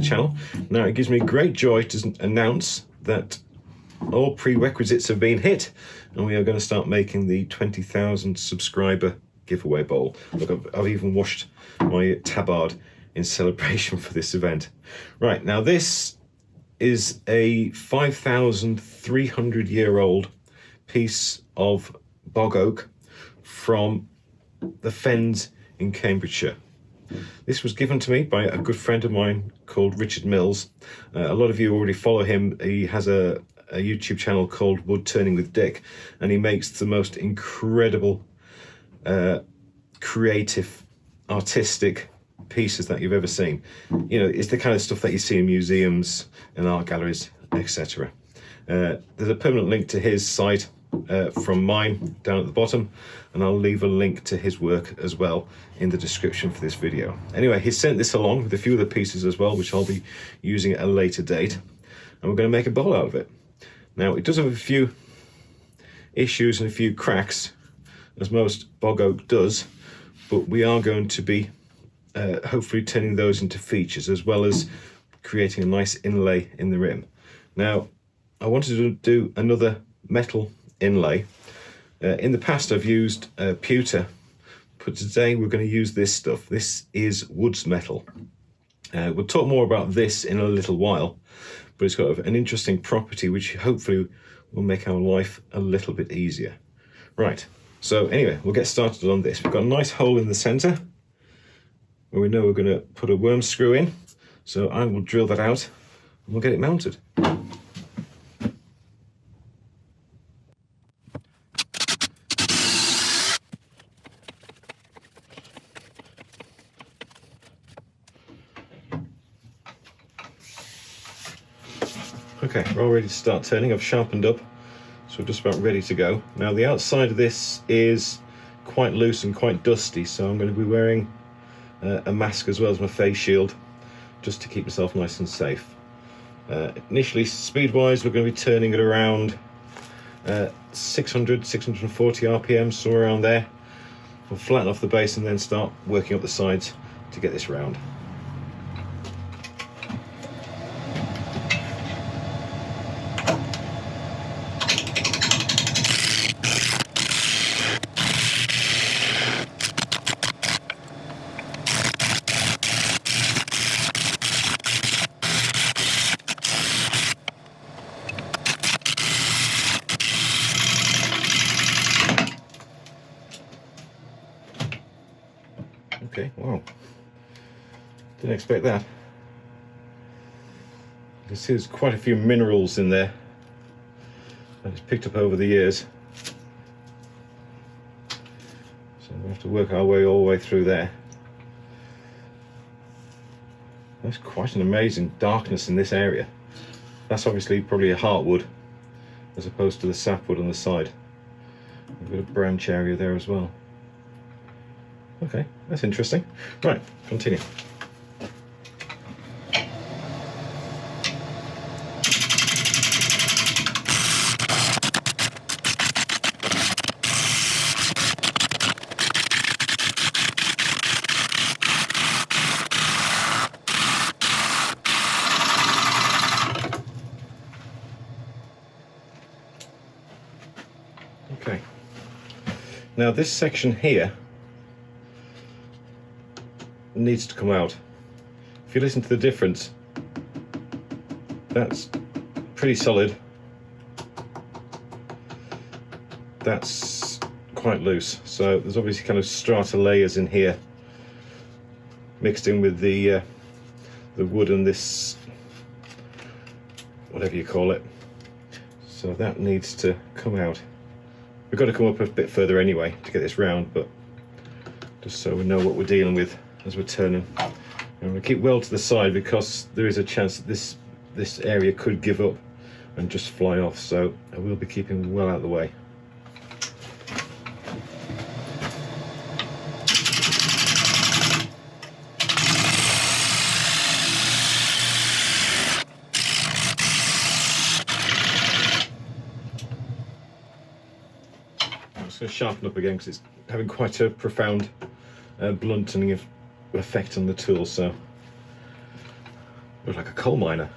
the channel. Now, it gives me great joy to announce that all prerequisites have been hit, and we are going to start making the 20,000 subscriber giveaway bowl. Look, I've even washed my tabard in celebration for this event. Right, now this is a 5,300-year-old piece of bog oak from the Fens in Cambridgeshire. This was given to me by a good friend of mine called Richard Mills. A lot of you already follow him. He has a YouTube channel called Woodturning with Dick, and he makes the most incredible, creative, artistic pieces that you've ever seen. You know, it's the kind of stuff that you see in museums and art galleries, etc. There's a permanent link to his site from mine down at the bottom, and I'll leave a link to his work as well in the description for this video. Anyway, he sent this along with a few other pieces as well, which I'll be using at a later date, and we're going to make a bowl out of it. Now, it does have a few issues and a few cracks, as most bog oak does, but we are going to be hopefully turning those into features, as well as creating a nice inlay in the rim. Now, I wanted to do another metal inlay. In the past I've used pewter, but today we're going to use this stuff. This is Wood's metal. We'll talk more about this in a little while, but it's got an interesting property which hopefully will make our life a little bit easier. Right, so anyway, we'll get started on this. We've got a nice hole in the center where we know we're going to put a worm screw in, so I will drill that out and we'll get it mounted. Okay, we're all ready to start turning. I've sharpened up, so we're just about ready to go. Now, the outside of this is quite loose and quite dusty, so I'm going to be wearing a mask as well as my face shield, just to keep myself nice and safe. Initially, speed-wise, we're going to be turning it around 600, 640 RPM, somewhere around there. We'll flatten off the base and then start working up the sides to get this round. Okay, wow, didn't expect that. You can see there's quite a few minerals in there that it's picked up over the years. So we have to work our way all the way through there. There's quite an amazing darkness in this area. That's obviously probably a heartwood as opposed to the sapwood on the side. We've got a branch area there as well. Okay, that's interesting. Right, continue. Okay. Now this section here needs to come out. If you listen to the difference, that's pretty solid. That's quite loose. So there's obviously kind of strata layers in here mixed in with the wood and this, whatever you call it. So that needs to come out. We've got to come up a bit further anyway to get this round, but just so we know what we're dealing with as we're turning. And we'll keep well to the side because there is a chance that this area could give up and just fly off, so I will be keeping well out of the way. I'm just going to sharpen up again because it's having quite a profound blunting effect on the tool, so Looks like a coal miner.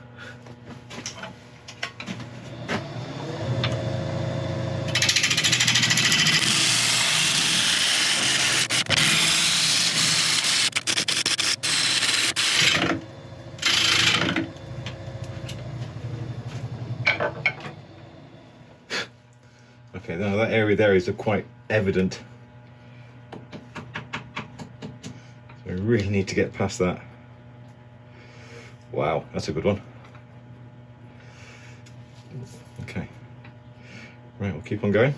Okay, now that area there is quite evident. So we really need to get past that. Wow, that's a good one. Okay, right, we'll keep on going.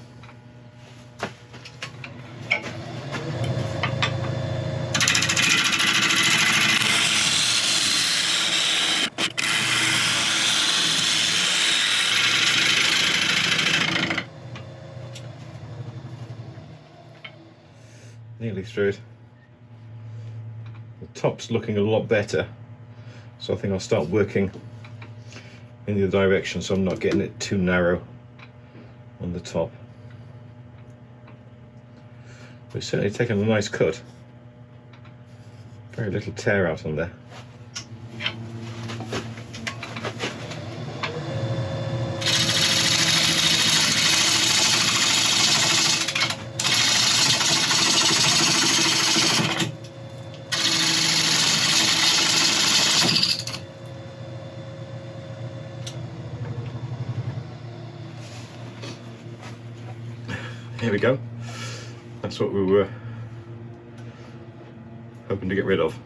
Nearly through it. The top's looking a lot better, so I think I'll start working in the other direction so I'm not getting it too narrow on the top. But it's certainly taken a nice cut. Very little tear out on there. Here we go. That's what we were hoping to get rid of.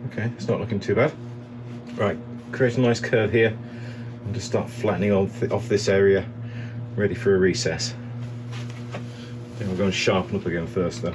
Okay, it's not looking too bad. Right, create a nice curve here and just start flattening off this area, ready for a recess. Then we'll go and sharpen up again first though.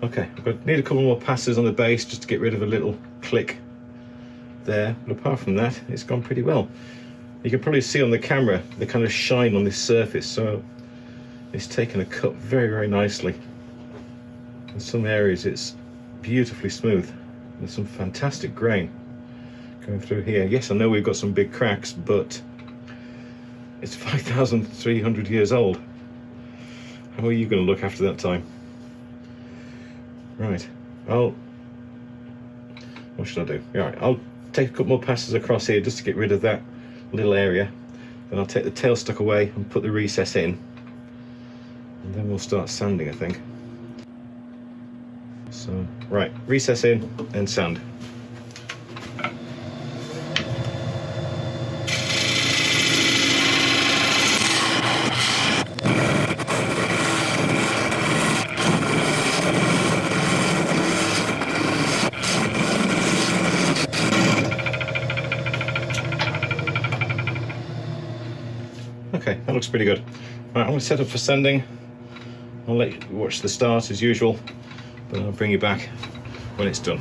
Okay, I need a couple more passes on the base just to get rid of a little click there, but apart from that, it's gone pretty well. You can probably see on the camera the kind of shine on this surface, so it's taken a cut very, very nicely. In some areas it's beautifully smooth. There's some fantastic grain going through here. Yes, I know we've got some big cracks, but it's 5,300 years old. How are you going to look after that time? Right, what should I do? All right, I'll take a couple more passes across here just to get rid of that little area. Then I'll take the tailstock away and put the recess in. And then we'll start sanding, I think. So, right, recess in and sand. Okay, that looks pretty good. Right, I'm going to set up for sanding. I'll let you watch the start as usual, but I'll bring you back when it's done.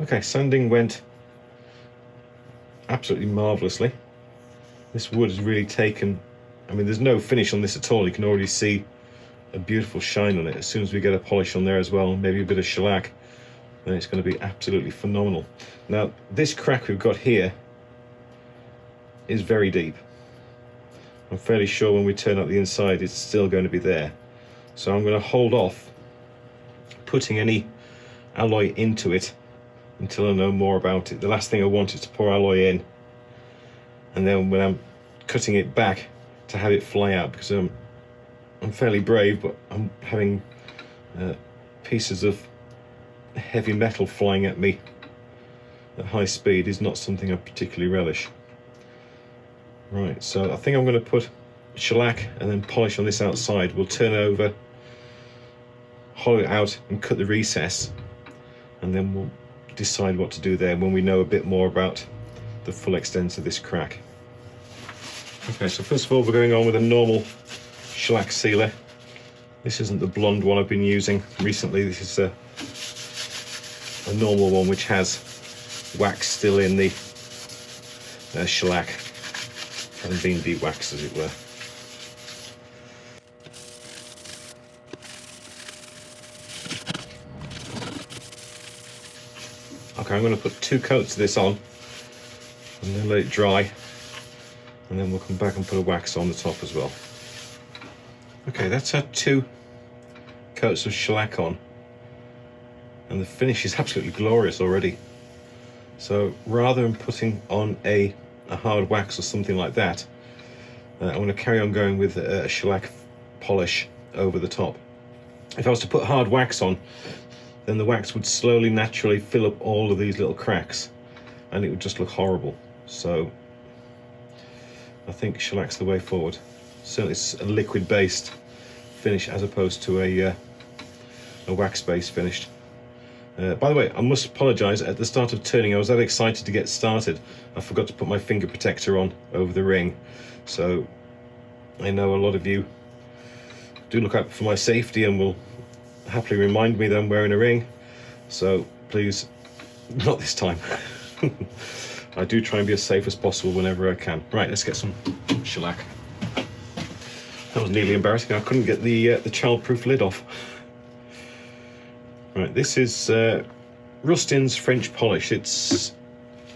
Okay, sanding went absolutely marvellously. This wood has really taken, I mean, there's no finish on this at all. You can already see a beautiful shine on it. As soon as we get a polish on there as well, maybe a bit of shellac, then it's going to be absolutely phenomenal. Now, this crack we've got here is very deep. I'm fairly sure when we turn out the inside, it's still going to be there. So I'm going to hold off putting any alloy into it until I know more about it. The last thing I want is to pour alloy in and then when I'm cutting it back to have it fly out, because I'm fairly brave, but I'm having pieces of heavy metal flying at me at high speed is not something I particularly relish. Right, so I think I'm going to put shellac and then polish on this outside. We'll turn it over, hollow it out and cut the recess, and then we'll decide what to do there when we know a bit more about the full extent of this crack. Okay, so first of all we're going on with a normal shellac sealer. This isn't the blonde one I've been using recently. This is a normal one which has wax still in the shellac, having been de-waxed as it were. Okay, I'm going to put 2 coats of this on and then let it dry, and then we'll come back and put a wax on the top as well. Okay, that's had 2 coats of shellac on, and the finish is absolutely glorious already. So rather than putting on a hard wax or something like that, I'm going to carry on going with a shellac polish over the top. If I was to put hard wax on, then the wax would slowly naturally fill up all of these little cracks and it would just look horrible. So I think shellac's the way forward. Certainly it's a liquid based finish as opposed to a wax based finish. By the way, I must apologise, at the start of turning I was that excited to get started I forgot to put my finger protector on over the ring. So I know a lot of you do look out for my safety and will happily remind me that I'm wearing a ring, so please, not this time. I do try and be as safe as possible whenever I can. Right, let's get some shellac. That was nearly embarrassing. I couldn't get the childproof lid off. Right, this is Rustin's French polish. It's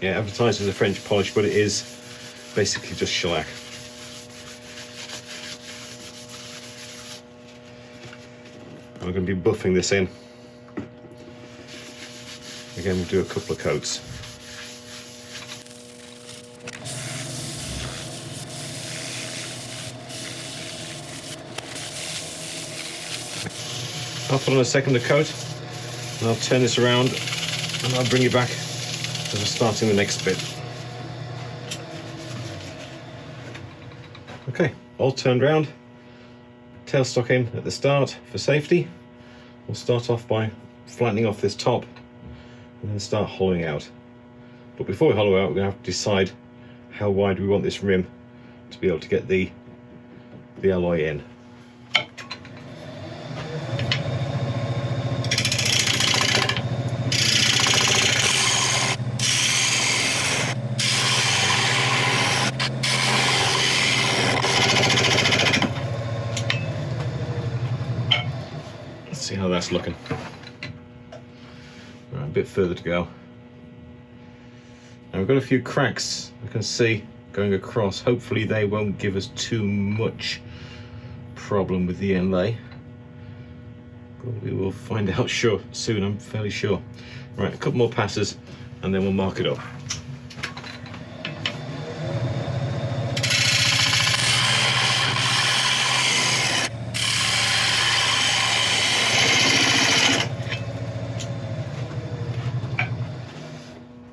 advertised as a French polish, but it is basically just shellac. I'm going to be buffing this in. Again, we'll do a couple of coats. I'll put on a second coat, and I'll turn this around, and I'll bring you back as we're starting the next bit. Okay, all turned round. Tailstock in at the start for safety. We'll start off by flattening off this top and then start hollowing out. But before we hollow out, we're going to have to decide how wide we want this rim to be able to get the alloy in. See how that's looking. Right, a bit further to go. Now we've got a few cracks I can see going across. Hopefully they won't give us too much problem with the inlay, but we will find out soon, I'm fairly sure. Right, a couple more passes and then we'll mark it up.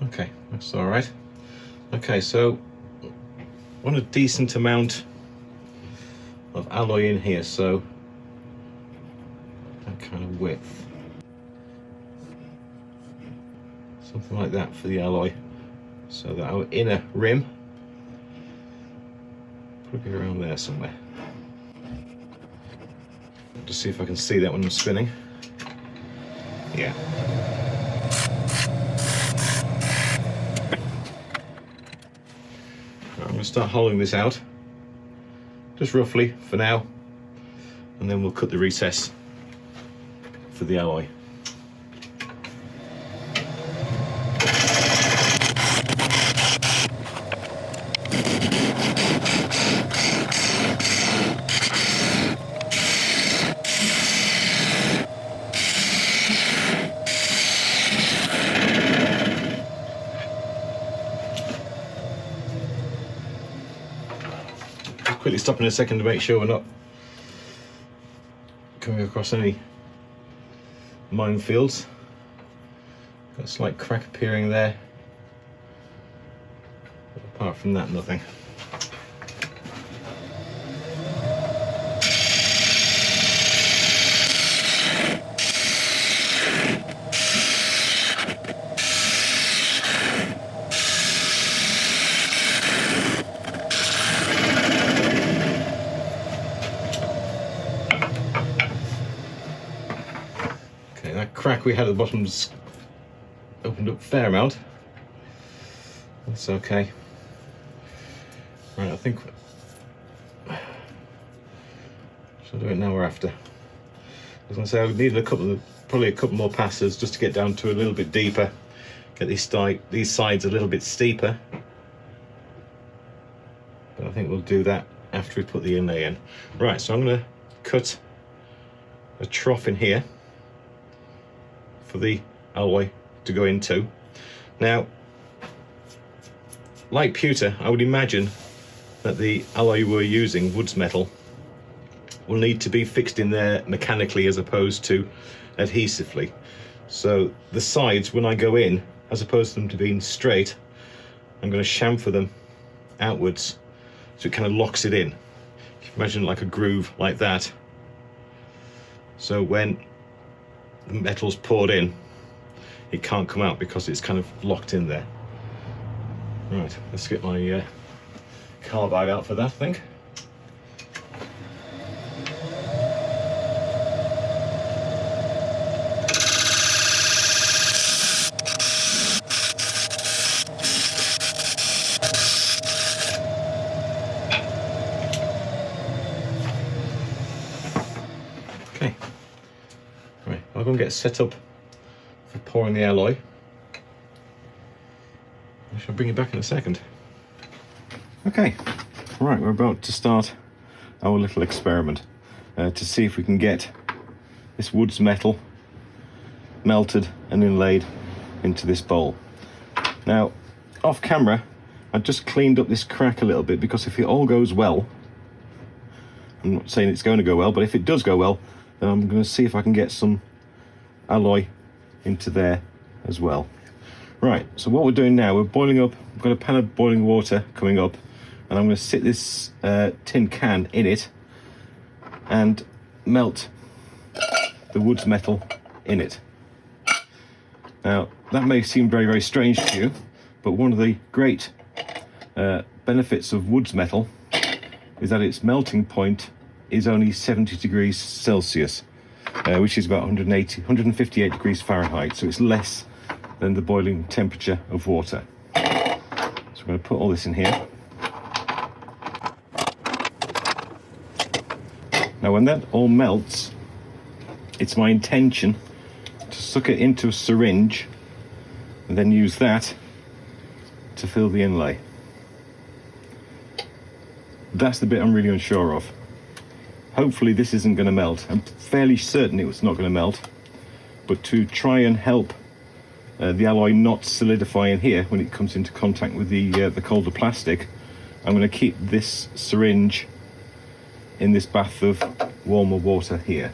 Okay, that's all right. Okay, so I want a decent amount of alloy in here, so that kind of width. Something like that for the alloy, so that our inner rim, probably around there somewhere. Just see if I can see that when I'm spinning. Yeah. I'm going to start hollowing this out, just roughly for now, and then we'll cut the recess for the alloy. Quickly stop in a second to make sure we're not coming across any minefields. Got a slight crack appearing there. But apart from that, nothing. That crack we had at the bottom's opened up a fair amount. That's okay. Right, I think shall I do it now or after? I was going to say I needed probably a couple more passes just to get down to a little bit deeper, get these sides a little bit steeper. But I think we'll do that after we put the inlay in. Right, so I'm going to cut a trough in here for the alloy to go into. Now, like pewter, I would imagine that the alloy we're using, Woods metal, will need to be fixed in there mechanically as opposed to adhesively. So the sides, when I go in, as opposed to them to being straight, I'm going to chamfer them outwards so it kind of locks it in. If you imagine like a groove like that. So when the metal's poured in, it can't come out because it's kind of locked in there. Right, let's get my carbide out for that, I think. Okay, right, I'm going to get set up for pouring the alloy. I shall bring it back in a second. Okay, right, we're about to start our little experiment to see if we can get this Woods metal melted and inlaid into this bowl. Now, off camera, I just cleaned up this crack a little bit because if it all goes well, I'm not saying it's going to go well, but if it does go well, then I'm going to see if I can get some alloy into there as well. Right, so what we're doing now, we're boiling up, we've got a pan of boiling water coming up, and I'm going to sit this tin can in it and melt the Woods metal in it. Now, that may seem very, very strange to you, but one of the great benefits of Woods metal is that its melting point is only 70 degrees Celsius, which is about 158 degrees Fahrenheit, so it's less than the boiling temperature of water. So we're going to put all this in here. Now when that all melts, it's my intention to suck it into a syringe and then use that to fill the inlay. That's the bit I'm really unsure of. Hopefully this isn't going to melt. I'm fairly certain it's not going to melt, but to try and help the alloy not solidify in here when it comes into contact with the colder plastic, I'm going to keep this syringe in this bath of warmer water here.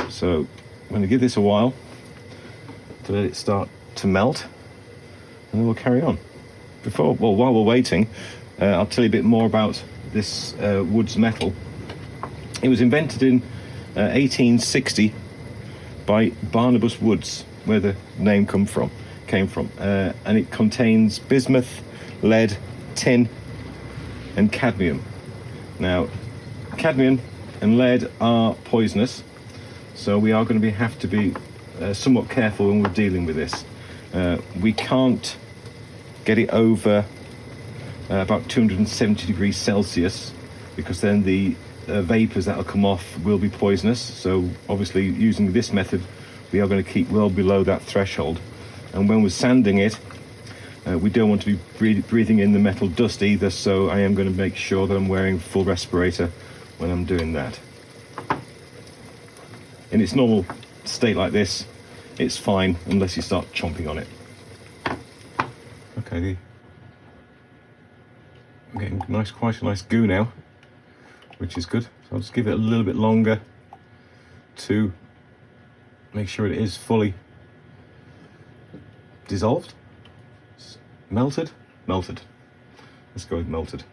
So I'm going to give this a while to let it start to melt, and then we'll carry on. While we're waiting, I'll tell you a bit more about this Woods metal. It was invented in 1860 by Barnabas Woods, where the name came from, and it contains bismuth, lead, tin, and cadmium. Now, cadmium and lead are poisonous, so we are going to have to be somewhat careful when we're dealing with this. We can't get it over about 270 degrees Celsius, because then the vapors that will come off will be poisonous. So obviously using this method, we are going to keep well below that threshold. And when we're sanding it, we don't want to be breathing in the metal dust either, so I am going to make sure that I'm wearing full respirator when I'm doing that. In its normal state like this, it's fine unless you start chomping on it. Okay, I'm getting quite a nice goo now, which is good. So I'll just give it a little bit longer to make sure it is fully dissolved, melted. Let's go with melted.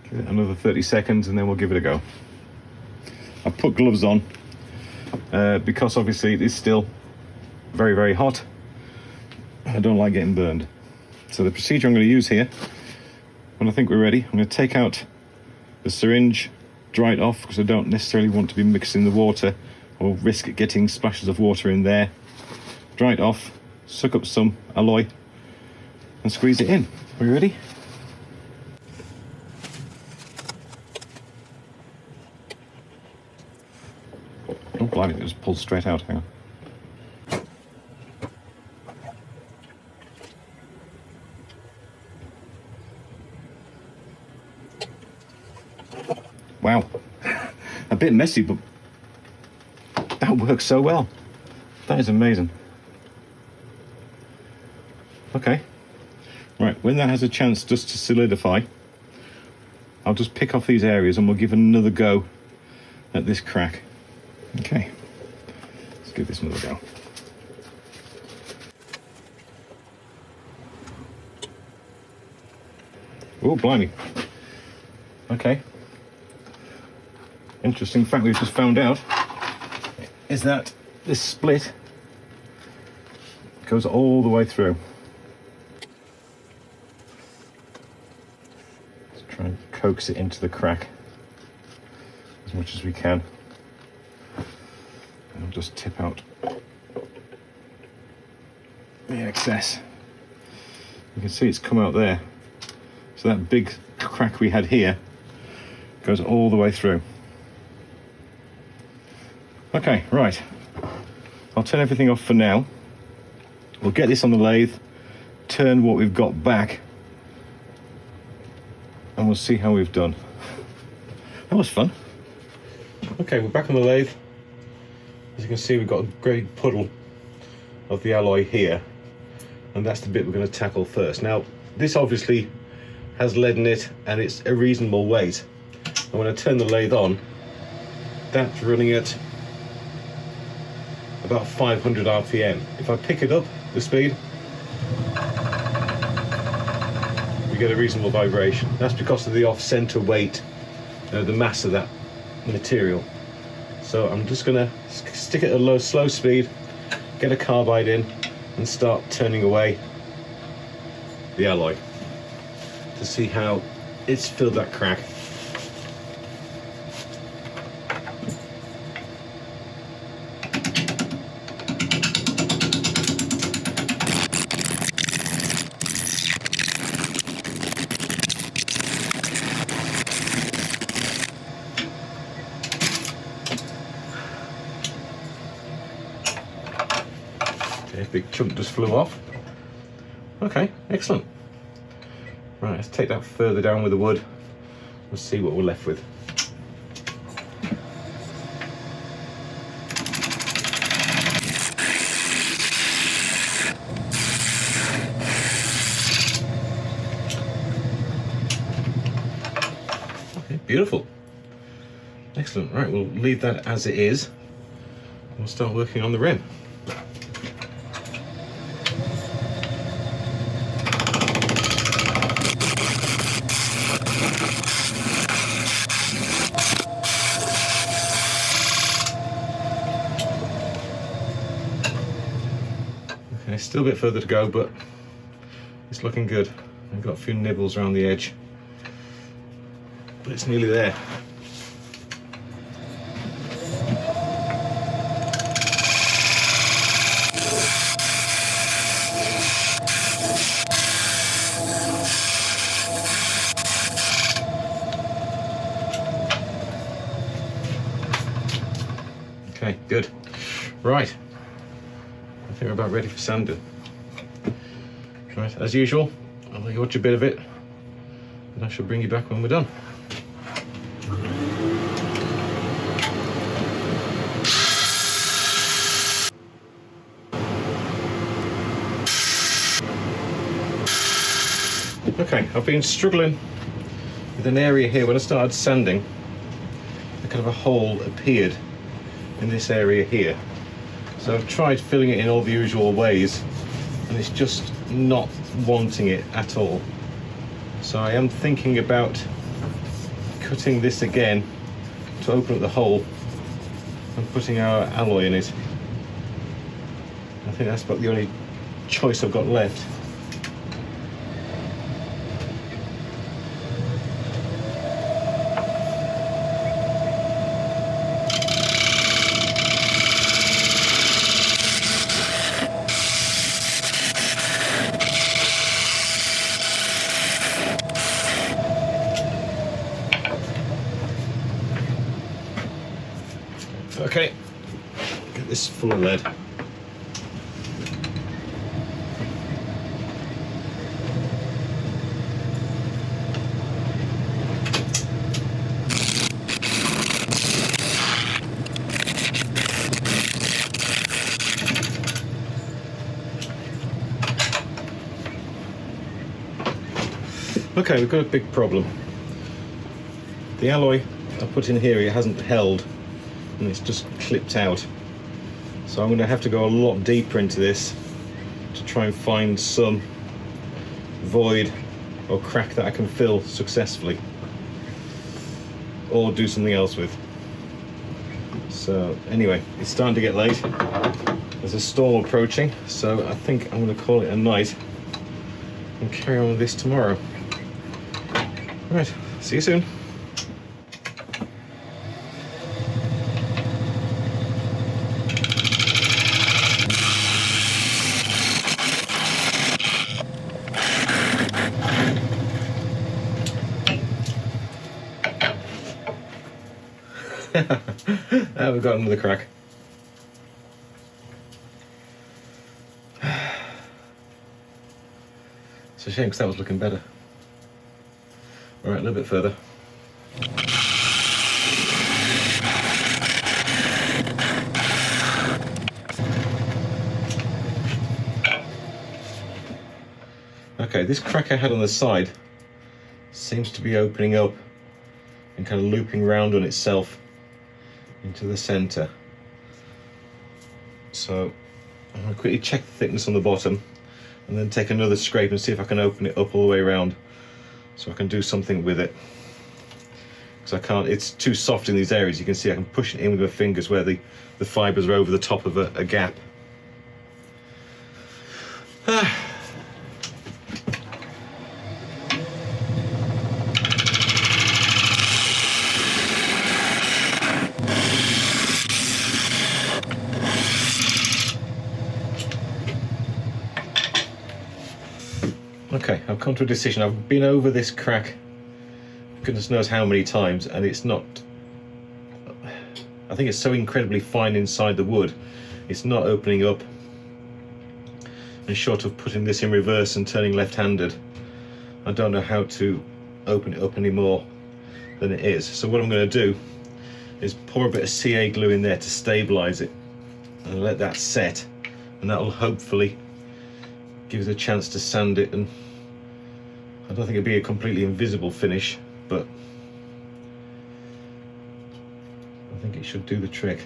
Give it another 30 seconds and then we'll give it a go. I've put gloves on because obviously it is still very, very hot. I don't like getting burned. So the procedure I'm going to use here, when I think we're ready, I'm going to take out the syringe, dry it off because I don't necessarily want to be mixing the water or risk getting splashes of water in there. Dry it off, suck up some alloy and squeeze it in. Are we ready? Oh, blimey, it just pulled straight out. Hang on. Wow, a bit messy, but that works so well. That is amazing. Okay, right, when that has a chance just to solidify, I'll just pick off these areas and we'll give another go at this crack. Okay, let's give this another go. Oh, blimey. Okay. Interesting fact we've just found out is that this split goes all the way through. Let's try and coax it into the crack as much as we can. And I'll just tip out the excess. You can see it's come out there. So that big crack we had here goes all the way through. Okay, right. I'll turn everything off for now. We'll get this on the lathe, turn what we've got back, and we'll see how we've done. That was fun. Okay, we're back on the lathe. As you can see, we've got a great puddle of the alloy here, and that's the bit we're going to tackle first. Now, this obviously has lead in it, and it's a reasonable weight. And when I turn the lathe on, that's running at about 500 RPM. If I pick it up, the speed, we get a reasonable vibration. That's because of the off-center weight, the mass of that material. So I'm just gonna stick it at a slow speed, get a carbide in, and start turning away the alloy to see how it's filled that crack. Big chunk just flew off. Okay, excellent. Right, let's take that further down with the wood. Let's see what we're left with. Okay, beautiful. Excellent. Right, we'll leave that as it is. We'll start working on the rim. Still a bit further to go, but it's looking good. I've got a few nibbles around the edge, but it's nearly there. Okay, good. Right. I think we're about ready for sanding. Right, as usual, I'll let you watch a bit of it, and I shall bring you back when we're done. Okay, I've been struggling with an area here. When I started sanding, a kind of a hole appeared in this area here. So I've tried filling it in all the usual ways, and it's just not wanting it at all. So I am thinking about cutting this again to open up the hole and putting our alloy in it. I think that's about the only choice I've got left. Okay, get this full of lead. Okay, we've got a big problem. The alloy I put in here, it hasn't held, and it's just clipped out. So I'm going to have to go a lot deeper into this to try and find some void or crack that I can fill successfully, or do something else with. So anyway, it's starting to get late. There's a storm approaching, so I think I'm going to call it a night and carry on with this tomorrow. Right, see you soon. We've got another crack. It's a shame because that was looking better. All right, a little bit further. Okay, this crack I had on the side seems to be opening up and kind of looping round on itself into the center. So I'm going to quickly check the thickness on the bottom and then take another scrape and see if I can open it up all the way around so I can do something with it. Because I can't, it's too soft in these areas. You can see I can push it in with my fingers where the fibers are over the top of a gap. Okay, I've come to a decision. I've been over this crack goodness knows how many times, and it's not, I think it's so incredibly fine inside the wood, it's not opening up. And short of putting this in reverse and turning left-handed, I don't know how to open it up any more than it is. So what I'm going to do is pour a bit of CA glue in there to stabilize it and let that set, and that will hopefully give us a chance to sand it. And I don't think it'd be a completely invisible finish, but I think it should do the trick.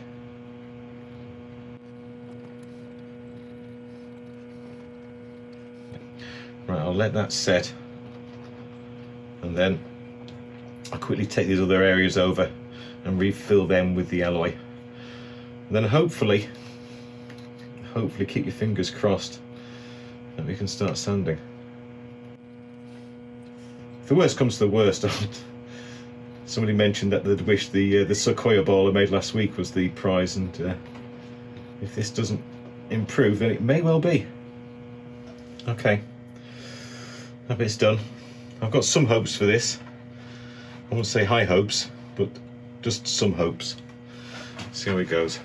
Right, I'll let that set, and then I'll quickly take these other areas over and refill them with the alloy. And then hopefully keep your fingers crossed that we can start sanding. If the worst comes to the worst, somebody mentioned that they'd wish the Sequoia ball I made last week was the prize, and if this doesn't improve, then it may well be. Okay, that bit's done. I've got some hopes for this. I won't say high hopes, but just some hopes. See how it goes.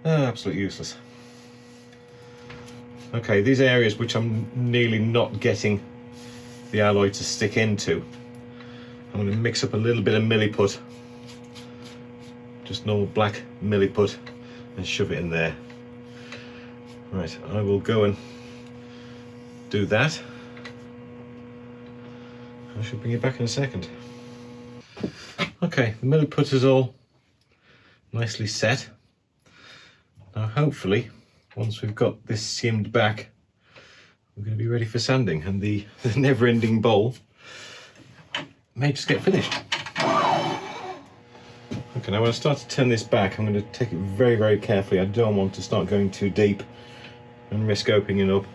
Absolutely useless. Okay, these areas which I'm nearly not getting the alloy to stick into, I'm going to mix up a little bit of milliput, just normal black milliput, and shove it in there. Right, I will go and do that. I should bring you back in a second. Okay, the milling putter's all nicely set. Now hopefully, once we've got this seamed back, we're going to be ready for sanding, and the never-ending bowl may just get finished. Okay, now when I start to turn this back, I'm going to take it very, very carefully. I don't want to start going too deep and risk opening up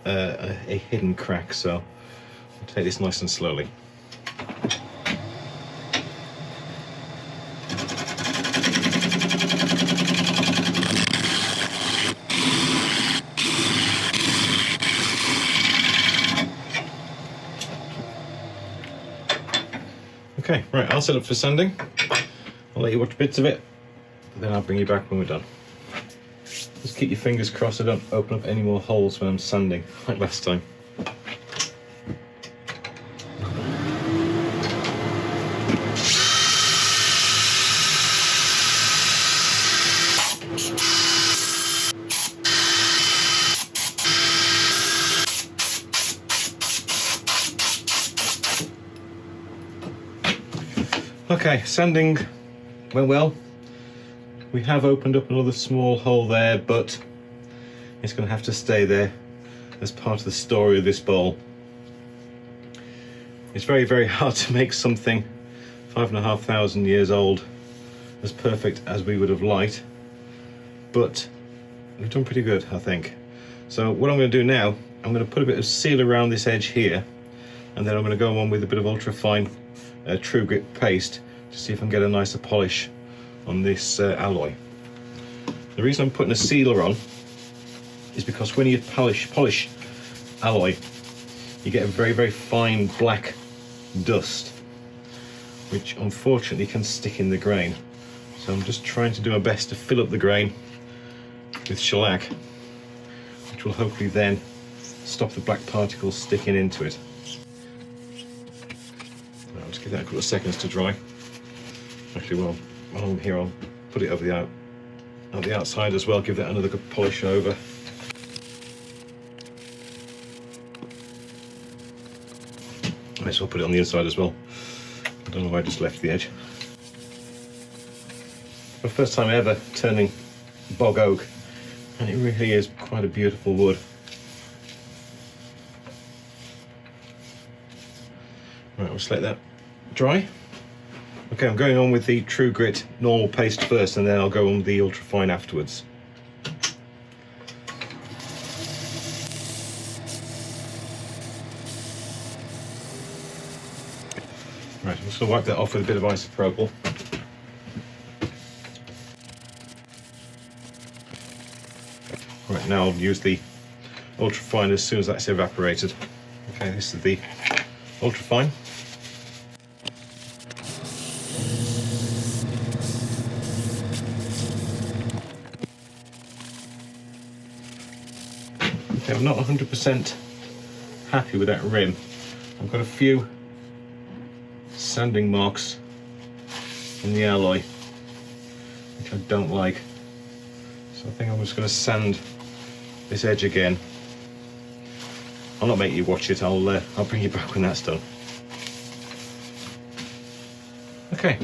a hidden crack, so I'll take this nice and slowly. Okay, right, I'll set up for sanding. I'll let you watch bits of it, then I'll bring you back when we're done. Just keep your fingers crossed I don't open up any more holes when I'm sanding, like last time. Okay, sanding went well. We have opened up another small hole there, but it's going to have to stay there as part of the story of this bowl. It's very, very hard to make something 5,500 years old as perfect as we would have liked, but we've done pretty good, I think. So what I'm going to do now, I'm going to put a bit of seal around this edge here, and then I'm going to go on with a bit of ultra-fine True Grit paste to see if I can get a nicer polish on this alloy. The reason I'm putting a sealer on is because when you polish alloy, you get a very, very fine black dust, which unfortunately can stick in the grain. So I'm just trying to do my best to fill up the grain with shellac, which will hopefully then stop the black particles sticking into it. I'll just give that a couple of seconds to dry. Actually, while I'm here, I'll put it over the outside as well, give that another good polish over. I may as well put it on the inside as well. I don't know why I just left the edge. My first time ever turning bog oak, and it really is quite a beautiful wood. Right, we'll just let that dry. Okay, I'm going on with the True Grit normal paste first, and then I'll go on with the ultrafine afterwards. Right, I'm just going to wipe that off with a bit of isopropyl. Right, now I'll use the ultrafine as soon as that's evaporated. Okay, this is the ultrafine. Okay, I'm not 100% happy with that rim. I've got a few sanding marks in the alloy, which I don't like. So I think I'm just going to sand this edge again. I'll not make you watch it, I'll bring you back when that's done. Okay,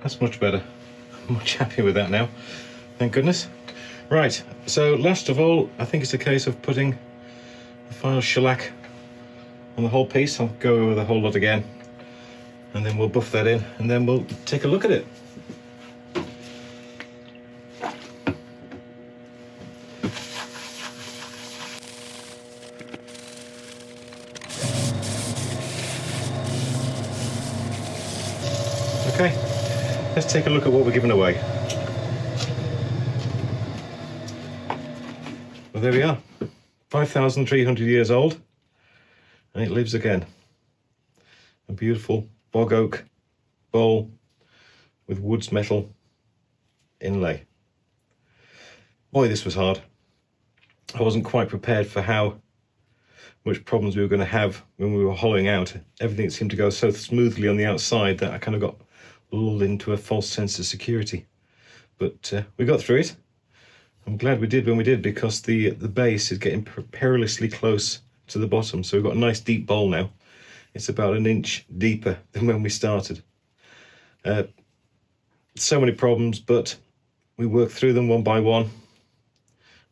that's much better. I'm much happier with that now, thank goodness. Right, so last of all, I think it's a case of putting the final shellac on the whole piece. I'll go over the whole lot again, and then we'll buff that in, and then we'll take a look at it. Okay, let's take a look at what we're giving away. Well, there we are, 5,300 years old, and it lives again. A beautiful bog oak bowl with Woods metal inlay. Boy, this was hard. I wasn't quite prepared for how much problems we were going to have when we were hollowing out. Everything seemed to go so smoothly on the outside that I kind of got lulled into a false sense of security. but we got through it. I'm glad we did when we did, because the base is getting perilously close to the bottom. So we've got a nice deep bowl now. It's about an inch deeper than when we started. So many problems, but we work through them one by one.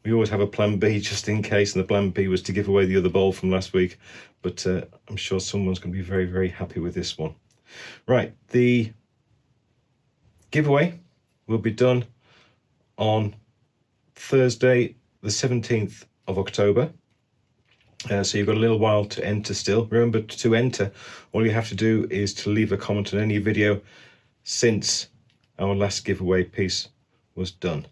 We always have a plan B just in case, and the plan B was to give away the other bowl from last week, but I'm sure someone's going to be very, very happy with this one. Right, the giveaway will be done on Thursday, the 17th of October. So you've got a little while to enter still. Remember, to enter, all you have to do is to leave a comment on any video since our last giveaway piece was done.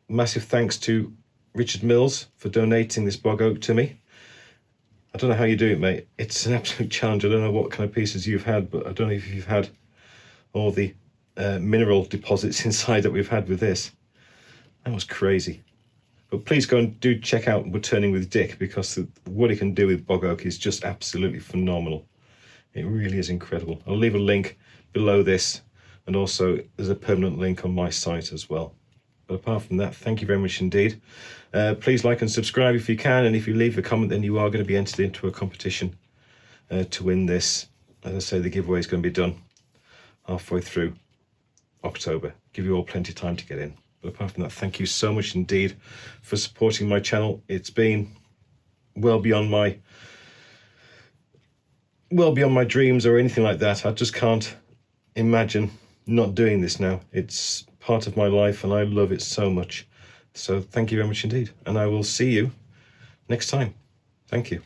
Massive thanks to Richard Mills for donating this bog oak to me. I don't know how you do it, mate. It's an absolute challenge. I don't know what kind of pieces you've had, but I don't know if you've had all the mineral deposits inside that we've had with this. That was crazy. But please go and do check out Woodturning with Dick, because what he can do with bog oak is just absolutely phenomenal. It really is incredible. I'll leave a link below this, and also there's a permanent link on my site as well. But apart from that, thank you very much indeed. Please like and subscribe if you can, and if you leave a comment, then you are going to be entered into a competition to win this. As I say, the giveaway is going to be done halfway through October. Give you all plenty of time to get in. But apart from that, thank you so much indeed for supporting my channel. It's been well beyond my dreams or anything like that. I just can't imagine not doing this now. It's part of my life and I love it so much. So thank you very much indeed. And I will see you next time. Thank you.